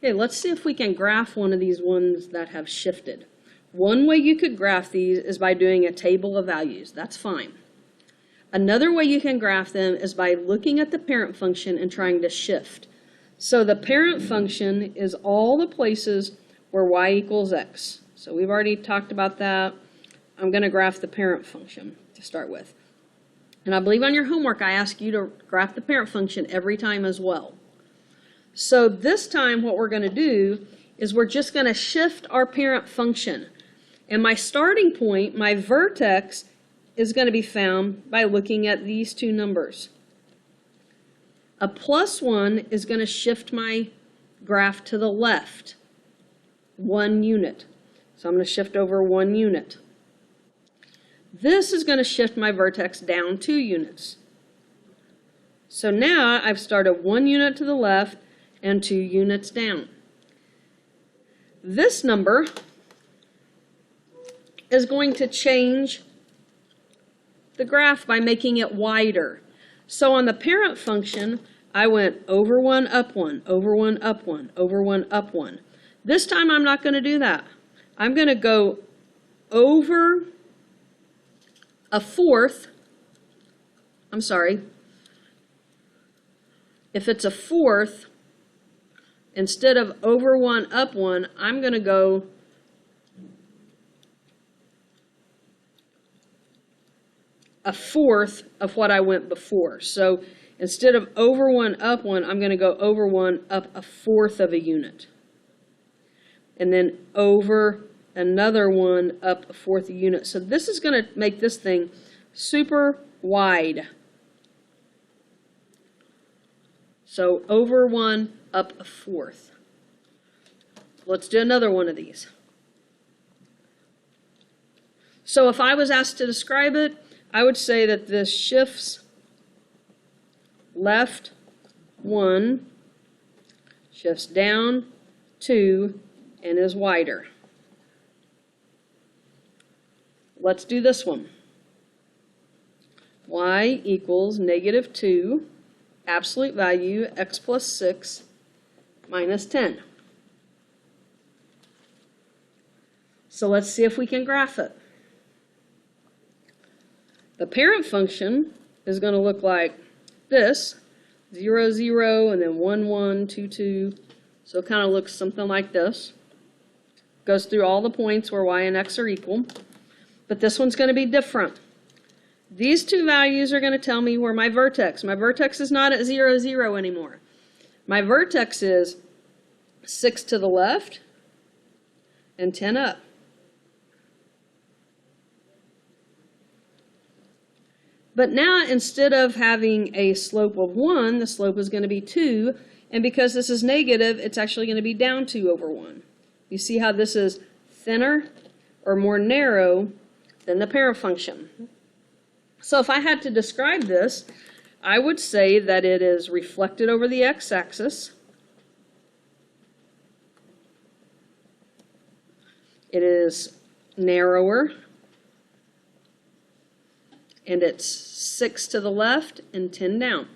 Okay, let's see if we can graph one of these ones that have shifted. One way you could graph these is by doing a table of values. That's fine. Another way you can graph them is by looking at the parent function and trying to shift. So the parent function is all the places where y equals x. So we've already talked about that. I'm going to graph the parent function to start with. And I believe on your homework I asked you to graph the parent function every time as well. So this time what we're going to do is we're just going to shift our parent function. And my starting point, my vertex, is going to be found by looking at these two numbers. A +1 is going to shift my graph to the left, 1 unit. So I'm going to shift over 1 unit. This is going to shift my vertex down 2 units. So now I've started 1 unit to the left and 2 units down. This number is going to change the graph by making it wider. So on the parent function, I went over 1, up 1, over 1, up 1, over 1, up 1. This time I'm not going to do that. I'm going to go over a fourth. I'm sorry. If it's a fourth, instead of over 1, up 1, I'm going to go a fourth of what I went before. So instead of over 1, up 1, I'm going to go over 1, up a fourth of a unit. And then over another 1, up a fourth a unit. So this is going to make this thing super wide. So over 1, up a fourth. Let's do another one of these. So if I was asked to describe it, I would say that this shifts left 1, shifts down 2, and is wider. Let's do this one. Y equals -2, absolute value, x plus 6 minus 10. So let's see if we can graph it. The parent function is going to look like this, 0, 0, and then 1, 1, 2, 2. So it kind of looks something like this. Goes through all the points where y and x are equal. But this one's going to be different. These two values are going to tell me where my vertex is not at 0, 0 anymore. My vertex is 6 to the left and 10 up. But now, instead of having a slope of 1, the slope is going to be 2. And because this is negative, it's actually going to be down 2 over 1. You see how this is thinner or more narrow than the parent function. So if I had to describe this, I would say that it is reflected over the x-axis. It is narrower. And it's 6 to the left and 10 down.